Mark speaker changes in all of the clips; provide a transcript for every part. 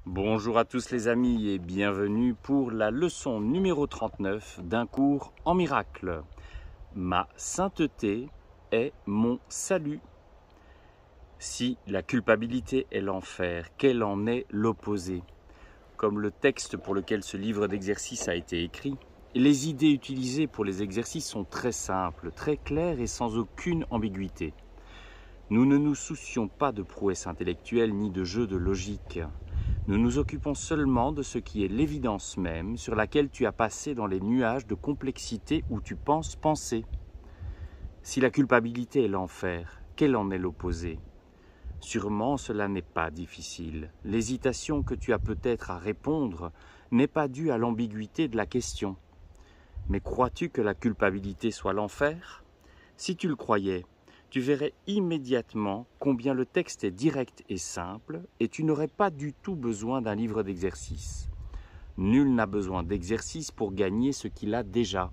Speaker 1: Bonjour à tous les amis et bienvenue pour la leçon numéro 39 d'un cours en miracle. Ma sainteté est mon salut. Si la culpabilité est l'enfer, quel en est l'opposé? Comme le texte pour lequel ce livre d'exercices a été écrit, les idées utilisées pour les exercices sont très simples, très claires et sans aucune ambiguïté. Nous ne nous soucions pas de prouesses intellectuelles ni de jeux de logique. Nous nous occupons seulement de ce qui est l'évidence même sur laquelle tu as passé dans les nuages de complexité où tu penses penser. Si la culpabilité est l'enfer, quel en est l'opposé? Sûrement cela n'est pas difficile. L'hésitation que tu as peut-être à répondre n'est pas due à l'ambiguïté de la question. Mais crois-tu que la culpabilité soit l'enfer? Si tu le croyais, tu verrais immédiatement combien le texte est direct et simple et tu n'aurais pas du tout besoin d'un livre d'exercice. Nul n'a besoin d'exercice pour gagner ce qu'il a déjà.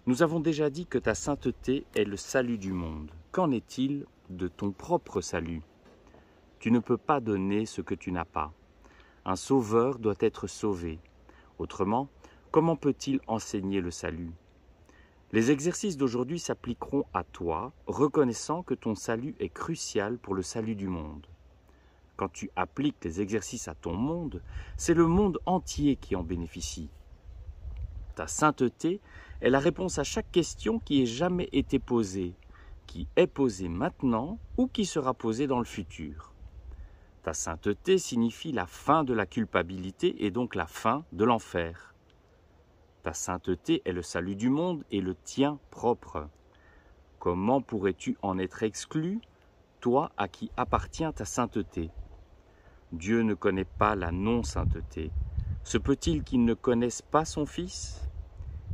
Speaker 1: Nous avons déjà dit que ta sainteté est le salut du monde. Qu'en est-il de ton propre salut? Tu ne peux pas donner ce que tu n'as pas. Un sauveur doit être sauvé. Autrement, comment peut-il enseigner le salut? Les exercices d'aujourd'hui s'appliqueront à toi, reconnaissant que ton salut est crucial pour le salut du monde. Quand tu appliques les exercices à ton monde, c'est le monde entier qui en bénéficie. Ta sainteté est la réponse à chaque question qui ait jamais été posée, qui est posée maintenant ou qui sera posée dans le futur. Ta sainteté signifie la fin de la culpabilité et donc la fin de l'enfer. Ta sainteté est le salut du monde et le tien propre. Comment pourrais-tu en être exclu, toi à qui appartient ta sainteté? Dieu ne connaît pas la non-sainteté. Se peut-il qu'il ne connaisse pas son Fils?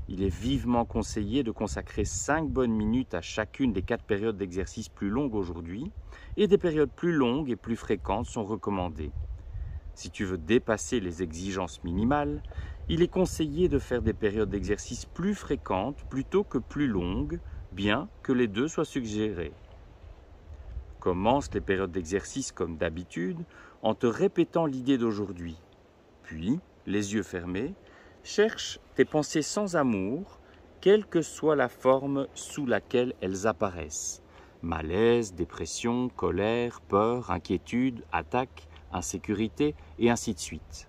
Speaker 1: Il est vivement conseillé de consacrer 5 bonnes minutes à chacune des 4 périodes d'exercice plus longues aujourd'hui, et des périodes plus longues et plus fréquentes sont recommandées. Si tu veux dépasser les exigences minimales, il est conseillé de faire des périodes d'exercice plus fréquentes plutôt que plus longues, bien que les deux soient suggérés. Commence les périodes d'exercice comme d'habitude en te répétant l'idée d'aujourd'hui. Puis, les yeux fermés, cherche tes pensées sans amour, quelle que soit la forme sous laquelle elles apparaissent. Malaise, dépression, colère, peur, inquiétude, attaque, insécurité et ainsi de suite.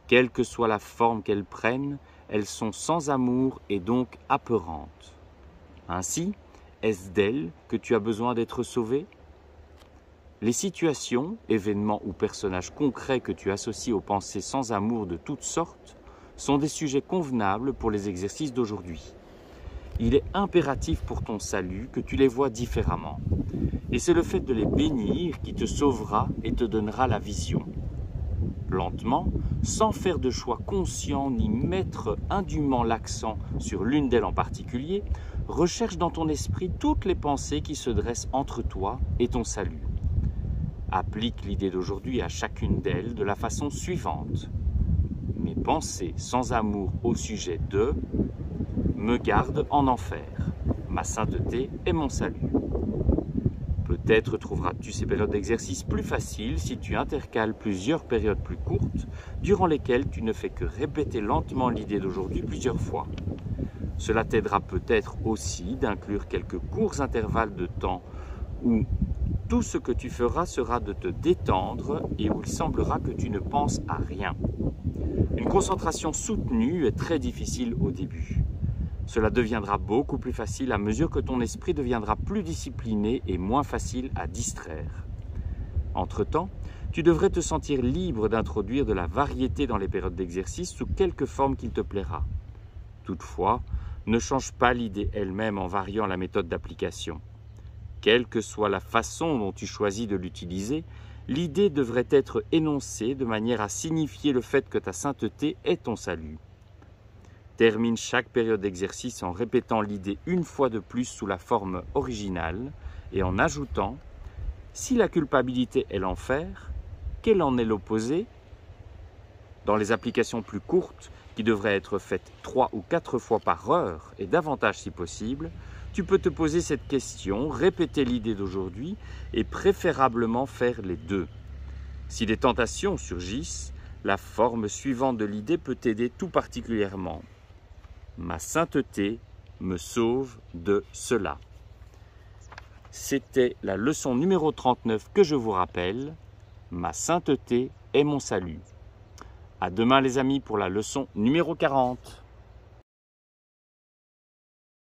Speaker 1: Quelle que soit la forme qu'elles prennent, elles sont sans amour et donc apeurantes. Ainsi, est-ce d'elles que tu as besoin d'être sauvé? Les situations, événements ou personnages concrets que tu associes aux pensées sans amour de toutes sortes sont des sujets convenables pour les exercices d'aujourd'hui. Il est impératif pour ton salut que tu les vois différemment. Et c'est le fait de les bénir qui te sauvera et te donnera la vision. Lentement, sans faire de choix conscient ni mettre indûment l'accent sur l'une d'elles en particulier, recherche dans ton esprit toutes les pensées qui se dressent entre toi et ton salut. Applique l'idée d'aujourd'hui à chacune d'elles de la façon suivante. Mes pensées sans amour au sujet de me gardent en enfer. Ma sainteté est mon salut. Peut-être trouveras-tu ces périodes d'exercice plus faciles si tu intercales plusieurs périodes plus courtes, durant lesquelles tu ne fais que répéter lentement l'idée d'aujourd'hui plusieurs fois. Cela t'aidera peut-être aussi d'inclure quelques courts intervalles de temps où tout ce que tu feras sera de te détendre et où il semblera que tu ne penses à rien. Une concentration soutenue est très difficile au début. Cela deviendra beaucoup plus facile à mesure que ton esprit deviendra plus discipliné et moins facile à distraire. Entre-temps, tu devrais te sentir libre d'introduire de la variété dans les périodes d'exercice sous quelque forme qu'il te plaira. Toutefois, ne change pas l'idée elle-même en variant la méthode d'application. Quelle que soit la façon dont tu choisis de l'utiliser, l'idée devrait être énoncée de manière à signifier le fait que ta sainteté est ton salut. Termine chaque période d'exercice en répétant l'idée une fois de plus sous la forme originale et en ajoutant « Si la culpabilité est l'enfer, quel en est l'opposé ?» Dans les applications plus courtes, qui devraient être faites 3 ou 4 fois par heure et davantage si possible, tu peux te poser cette question, répéter l'idée d'aujourd'hui et préférablement faire les deux. Si des tentations surgissent, la forme suivante de l'idée peut t'aider tout particulièrement. Ma sainteté me sauve de cela. C'était la leçon numéro 39 que je vous rappelle. Ma sainteté est mon salut. À demain les amis pour la leçon numéro 40.